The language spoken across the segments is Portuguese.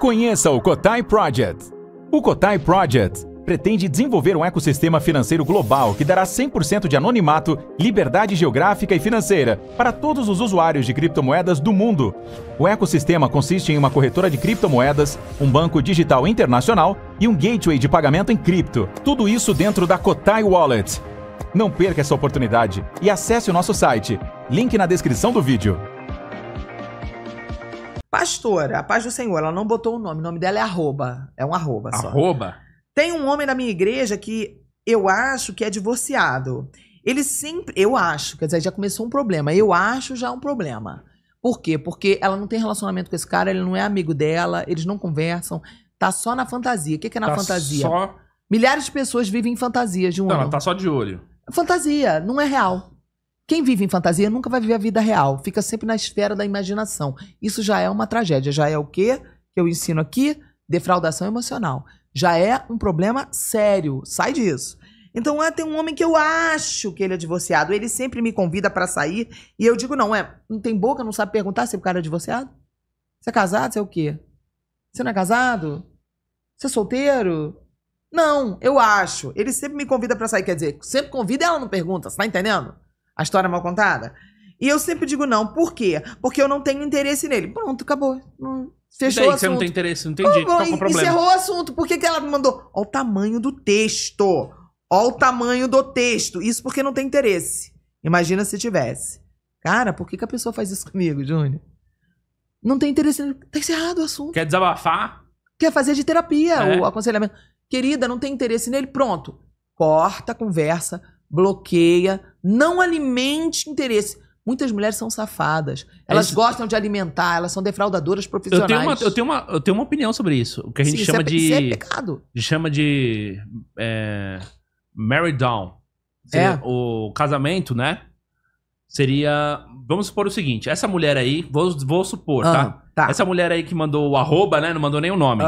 Conheça o Cotai Project. O Cotai Project pretende desenvolver um ecossistema financeiro global que dará 100% de anonimato, liberdade geográfica e financeira para todos os usuários de criptomoedas do mundo. O ecossistema consiste em uma corretora de criptomoedas, um banco digital internacional e um gateway de pagamento em cripto. Tudo isso dentro da Cotai Wallet. Não perca essa oportunidade e acesse o nosso site. Link na descrição do vídeo. Pastora, a paz do Senhor, ela não botou o nome dela é arroba. É um arroba só. Arroba? Tem um homem da minha igreja que eu acho que é divorciado. Ele sempre... Eu acho, quer dizer, já começou um problema. Eu acho já um problema. Por quê? Porque ela não tem relacionamento com esse cara, ele não é amigo dela, eles não conversam. Tá só na fantasia. O que é na fantasia? Só... Milhares de pessoas vivem em fantasias de um Não, ano. ela tá só de olho. Fantasia, não é real. Quem vive em fantasia nunca vai viver a vida real. Fica sempre na esfera da imaginação. Isso já é uma tragédia. Já é o quê? Que eu ensino aqui? Defraudação emocional. Já é um problema sério. Sai disso. Então, tem um homem que eu acho que ele é divorciado. Ele sempre me convida pra sair. E eu digo, não tem boca, não sabe perguntar se o cara é divorciado? Você é casado? Você é o quê? Você não é casado? Você é solteiro? Não, eu acho. Ele sempre me convida pra sair. Quer dizer, sempre convida e ela não pergunta. Você tá entendendo? A história mal contada? E eu sempre digo não. Por quê? Porque eu não tenho interesse nele. Pronto, acabou. Fechou o assunto. Você não tem interesse, não entendi. Qual é o problema? Encerrou o assunto. Por que ela me mandou? Olha o tamanho do texto. Olha o tamanho do texto. Isso porque não tem interesse. Imagina se tivesse. Cara, por que a pessoa faz isso comigo, Júnior? Não tem interesse. Tá encerrado o assunto. Quer desabafar? Quer fazer de terapia o aconselhamento. Querida, não tem interesse nele? Pronto. Corta a conversa, bloqueia, não alimente interesse. Muitas mulheres são safadas. Elas gostam de alimentar, elas são defraudadoras profissionais. Eu tenho uma opinião sobre isso. O que a gente chama de... Isso é pecado. Chama de... married down. O casamento, né? Seria... Vamos supor o seguinte. Essa mulher aí... Vou supor, tá? Essa mulher aí que mandou o arroba, né? Não mandou nem o nome.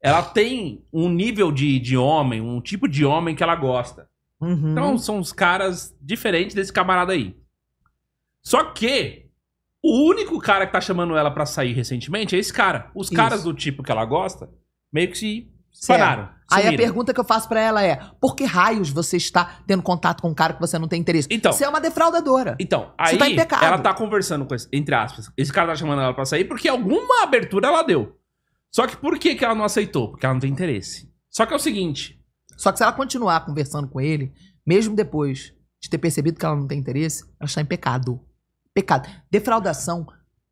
Ela tem um nível de homem, um tipo de homem que ela gosta. Então são os caras diferentes desse camarada aí. Só que o único cara que tá chamando ela pra sair recentemente é esse cara. Os caras do tipo que ela gosta meio que se pararam. Aí a pergunta que eu faço pra ela é: por que raios você está tendo contato com um cara que você não tem interesse? Então, você é uma defraudadora. Então, você aí tá em pecado. Ela tá conversando com entre aspas, esse cara tá chamando ela pra sair porque alguma abertura ela deu. Só que por que ela não aceitou? Porque ela não tem interesse. Só que é o seguinte... Só que se ela continuar conversando com ele, mesmo depois de ter percebido que ela não tem interesse, ela está em pecado. Pecado. Defraudação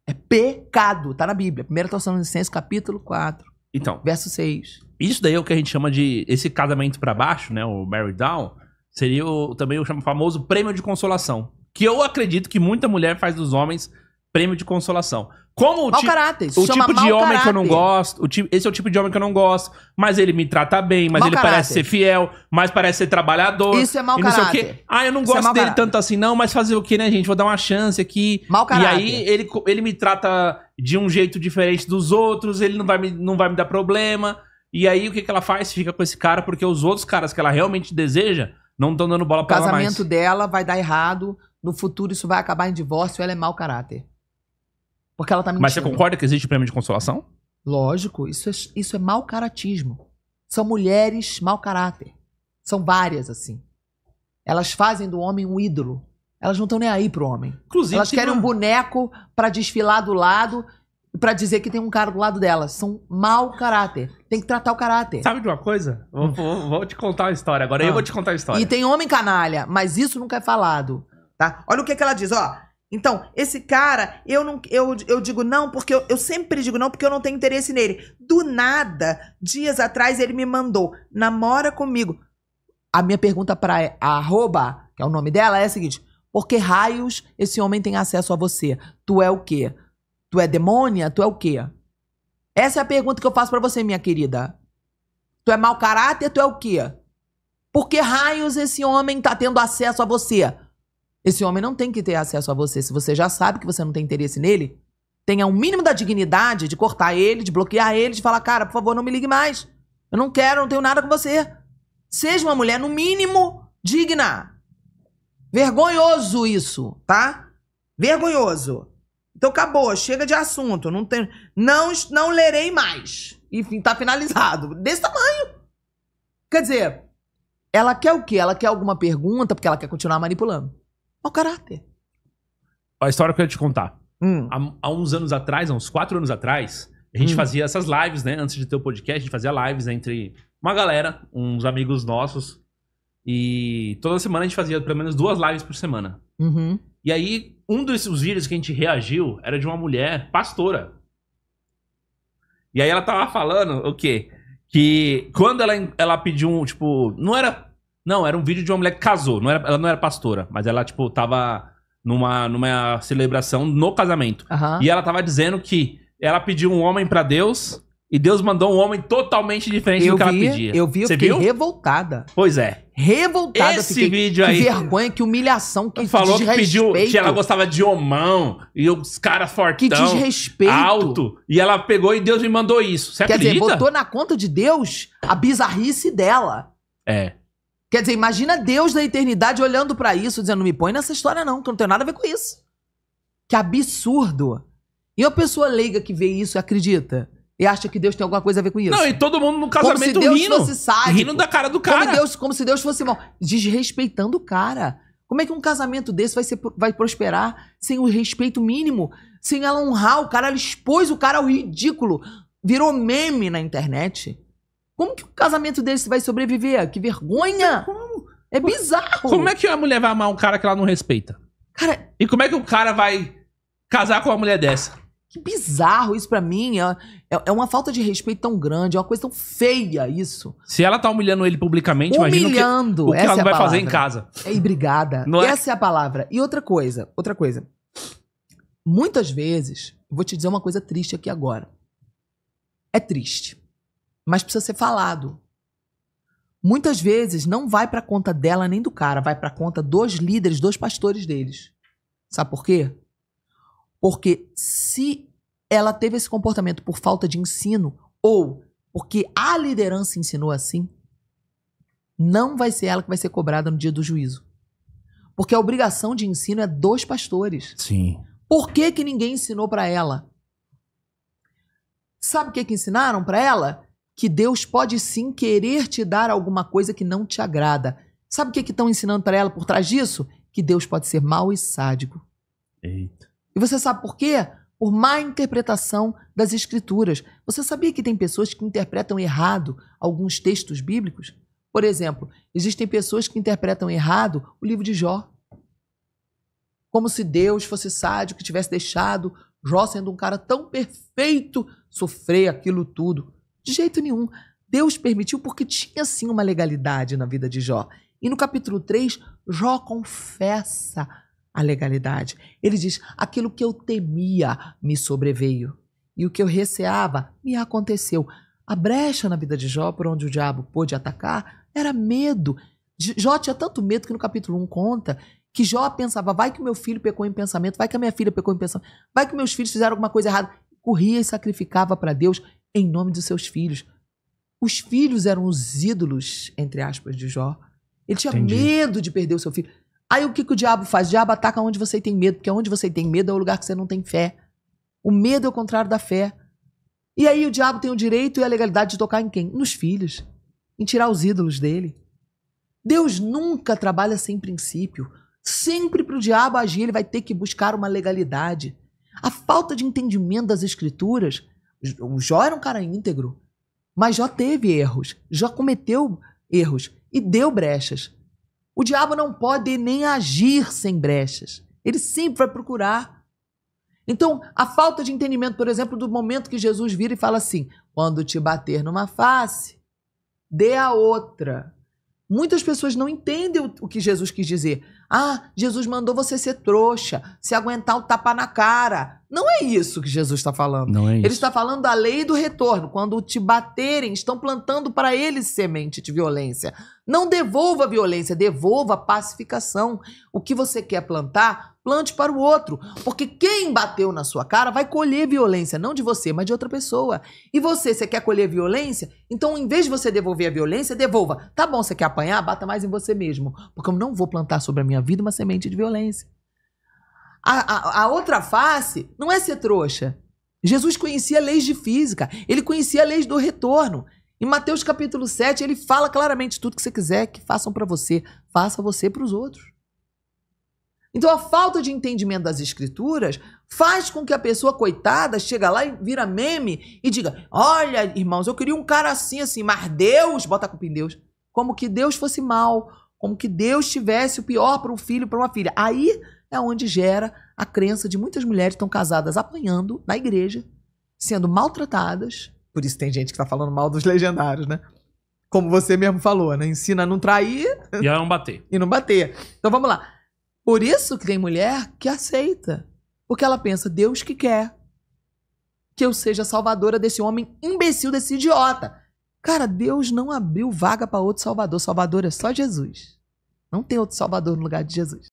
é pecado. Tá na Bíblia. 1 Tessalonicenses, capítulo 4. Então. Verso 6. Isso daí é o que a gente chama de... Esse casamento pra baixo, né? O married down. Seria também o famoso prêmio de consolação. Que eu acredito que muita mulher faz dos homens prêmio de consolação. Como o tipo de homem que eu não gosto. Esse é o tipo de homem que eu não gosto. Mas ele me trata bem, mas ele parece ser fiel, mas parece ser trabalhador. Isso é mau caráter. Eu não gosto dele tanto assim, não, mas fazer o que, né, gente? Vou dar uma chance aqui. Mau caráter. E aí ele me trata de um jeito diferente dos outros, ele não vai me dar problema. E aí o que ela faz? Fica com esse cara, porque os outros caras que ela realmente deseja não estão dando bola pra ela mais. O casamento dela vai dar errado. No futuro isso vai acabar em divórcio. Ela é mau caráter. Porque ela tá mentindo. Mas você concorda que existe prêmio de consolação? Lógico, isso é mau caratismo. São mulheres mau caráter. São várias, assim. Elas fazem do homem um ídolo. Elas não estão nem aí pro homem. Inclusive, elas querem um boneco pra desfilar do lado e pra dizer que tem um cara do lado delas. São mau caráter. Tem que tratar o caráter. Sabe de uma coisa? Vou te contar uma história. Agora eu vou te contar a história. E tem homem canalha, mas isso nunca é falado. Tá? Olha o que ela diz, ó. Então, esse cara, eu digo não, porque eu sempre digo não, porque eu não tenho interesse nele. Do nada, dias atrás, ele me mandou: namora comigo. A minha pergunta pra a arroba, que é o nome dela, é a seguinte: por que raios esse homem tem acesso a você? Tu é o quê? Tu é demônia? Tu é o quê? Essa é a pergunta que eu faço pra você, minha querida. Tu é mau caráter? Tu é o quê? Por que raios esse homem tá tendo acesso a você? Esse homem não tem que ter acesso a você. Se você já sabe que você não tem interesse nele, tenha um mínimo da dignidade de cortar ele, de bloquear ele, de falar: cara, por favor, não me ligue mais. Eu não quero, não tenho nada com você. Seja uma mulher, no mínimo, digna. Vergonhoso isso, tá? Vergonhoso. Então acabou, chega de assunto. Não lerei mais. Enfim, tá finalizado. Desse tamanho. Quer dizer, ela quer o quê? Ela quer alguma pergunta porque ela quer continuar manipulando. Mau caráter. A história que eu ia te contar. Há uns anos atrás, há uns 4 anos atrás, a gente fazia essas lives, né? Antes de ter o podcast, a gente fazia lives entre uma galera, uns amigos nossos. E toda semana a gente fazia pelo menos 2 lives por semana. E aí, um dos vídeos que a gente reagiu era de uma mulher pastora. E aí ela tava falando o quê? Que quando ela pediu tipo... Não, era um vídeo de uma mulher que casou. Ela não era pastora, mas ela, tipo, tava numa celebração no casamento. E ela tava dizendo que ela pediu um homem pra Deus e Deus mandou um homem totalmente diferente do que ela pedia. Eu fiquei revoltada. Pois é. Revoltada. Esse vídeo aí. Que vergonha, que humilhação, que falou que pediu que ela gostava de homão e os caras fortão. Que desrespeito. Alto. E ela pegou e Deus me mandou isso. Você acredita? Quer dizer, botou na conta de Deus a bizarrice dela. Quer dizer, imagina Deus da eternidade olhando pra isso, dizendo, não me põe nessa história não, que eu não tenho nada a ver com isso. Que absurdo. E uma pessoa leiga que vê isso e acredita, e acha que Deus tem alguma coisa a ver com isso. Não, e todo mundo no casamento rindo. Como se Deus fosse sádico. Rindo da cara do cara. Como se Deus fosse mal. Desrespeitando o cara. Como é que um casamento desse vai prosperar sem o respeito mínimo? Sem ela honrar o cara, ela expôs o cara ao ridículo. Virou meme na internet. Como que um casamento desse vai sobreviver? Que vergonha! Como? É bizarro! Como é que a mulher vai amar um cara que ela não respeita? Cara... E como é que o cara vai casar com uma mulher dessa? Que bizarro isso pra mim. É uma falta de respeito tão grande. É uma coisa tão feia isso. Se ela tá humilhando ele publicamente, imagina o que ela não vai fazer em casa. Obrigada. Essa é a palavra. E outra coisa. Muitas vezes, vou te dizer uma coisa triste aqui agora. É triste. Mas precisa ser falado. Muitas vezes não vai pra conta dela nem do cara, vai pra conta dos líderes, dos pastores deles. Sabe por quê? Porque se ela teve esse comportamento por falta de ensino ou porque a liderança ensinou assim, não vai ser ela que vai ser cobrada no dia do juízo. Porque a obrigação de ensino é dos pastores. Sim. Por que que ninguém ensinou pra ela? Sabe o que ensinaram pra ela? Que Deus pode sim querer te dar alguma coisa que não te agrada. Sabe o que estão ensinando para ela por trás disso? Que Deus pode ser mau e sádico. Eita. E você sabe por quê? Por má interpretação das escrituras. Você sabia que tem pessoas que interpretam errado alguns textos bíblicos? Por exemplo, existem pessoas que interpretam errado o livro de Jó. Como se Deus fosse sádico, que tivesse deixado Jó, sendo um cara tão perfeito, sofrer aquilo tudo. De jeito nenhum. Deus permitiu porque tinha sim uma legalidade na vida de Jó. E no capítulo 3, Jó confessa a legalidade. Ele diz, aquilo que eu temia me sobreveio. E o que eu receava me aconteceu. A brecha na vida de Jó, por onde o diabo pôde atacar, era medo. Jó tinha tanto medo que no capítulo 1 conta que Jó pensava, vai que meu filho pecou em pensamento, vai que a minha filha pecou em pensamento, vai que meus filhos fizeram alguma coisa errada. Corria e sacrificava para Deus em nome dos seus filhos. Os filhos eram os ídolos, entre aspas, de Jó. Ele tinha medo de perder o seu filho. Aí o que o diabo faz? O diabo ataca onde você tem medo, porque onde você tem medo é o lugar que você não tem fé. O medo é o contrário da fé. E aí o diabo tem o direito e a legalidade de tocar em quem? Nos filhos. Em tirar os ídolos dele. Deus nunca trabalha sem princípio. Sempre para o diabo agir, ele vai ter que buscar uma legalidade. A falta de entendimento das escrituras... O Jó era um cara íntegro, mas Jó teve erros. Jó cometeu erros e deu brechas. O diabo não pode nem agir sem brechas. Ele sempre vai procurar. Então, a falta de entendimento, por exemplo, do momento que Jesus vira e fala assim, quando te bater numa face, dê a outra. Muitas pessoas não entendem o que Jesus quis dizer. Ah, Jesus mandou você ser trouxa, se aguentar o tapa na cara. Não é isso que Jesus está falando. Não é isso. Ele está falando da lei do retorno. Quando te baterem, estão plantando para eles semente de violência. Não devolva a violência, devolva a pacificação. O que você quer plantar, plante para o outro. Porque quem bateu na sua cara vai colher violência, não de você, mas de outra pessoa. E você quer colher violência? Então, em vez de você devolver a violência, devolva. Tá bom, você quer apanhar? Bata mais em você mesmo. Porque eu não vou plantar sobre a minha vida uma semente de violência. A outra face não é ser trouxa. Jesus conhecia leis de física, ele conhecia leis do retorno. Em Mateus capítulo 7, ele fala claramente: tudo que você quiser que façam para você, faça você para os outros. Então a falta de entendimento das escrituras faz com que a pessoa coitada chega lá e vira meme e diga: olha, irmãos, eu queria um cara assim, mas Deus, bota a culpa em Deus. Como que Deus fosse mal, como que Deus tivesse o pior para um filho, para uma filha. Aí é onde gera a crença de muitas mulheres que estão casadas apanhando na igreja, sendo maltratadas. Por isso tem gente que está falando mal dos legendários, né? Como você mesmo falou, né? Ensina a não trair e a não bater. E não bater. Então vamos lá. Por isso que tem mulher que aceita. Porque ela pensa: Deus que quer que eu seja salvadora desse homem imbecil, desse idiota. Cara, Deus não abriu vaga para outro salvador. Salvador é só Jesus. Não tem outro salvador no lugar de Jesus.